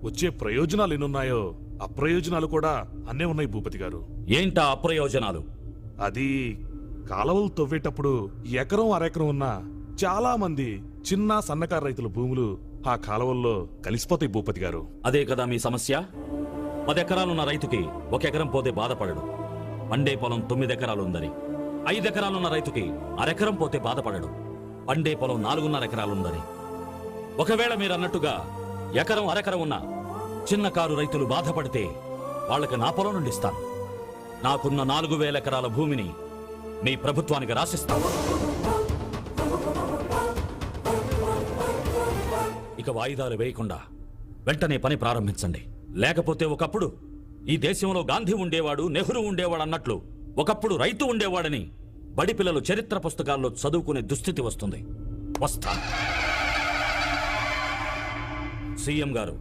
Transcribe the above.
వచ్చే ప్రయోజనాలు ఎన్నున్నాయో అప్రయోజనాలు కూడా అన్నే ఉన్నాయి భూపతి గారు. ఏంటా అప్రయోజనాలు? అది కాలువలు తవ్వేటప్పుడు ఎకరం అరెకరం ఉన్న చాలా మంది చిన్న సన్నకారు రైతుల భూములు ఆ కాలువల్లో కలిసిపోతాయి భూపతి గారు. అదే కదా మీ సమస్య. 10 ఎకరాలున్న రైతుకి 1 ఎకరం పోతే బాధపడడు. పండే పొలం 9 ఎకరాలు ఉందని. 5 ఎకరాలున్న రైతుకి అరెకరం పోతే బాధపడడు. పండే పొలం 4.5 ఎకరాలుందని. ఒకవేళ మీరన్నట్టుగా ఎకరం అరెకరం ఉన్న చిన్న కారు రైతులు బాధపడితే వాళ్ళకి నా పొలం నుండి ఇస్తాను. నాకున్న 4,000 ఎకరాల భూమిని మీ ప్రభుత్వానికి రాసిస్తాను. ఇక వాయిదాలు వేయకుండా వెంటనే పని ప్రారంభించండి. లేకపోతే ఒకప్పుడు ఈ దేశంలో గాంధీ ఉండేవాడు, నెహ్రూ ఉండేవాడు అన్నట్లు ఒకప్పుడు రైతు ఉండేవాడని బడి పిల్లలు చరిత్ర పుస్తకాల్లో చదువుకునే దుస్థితి వస్తుంది. వస్తాను. సీఎం గారు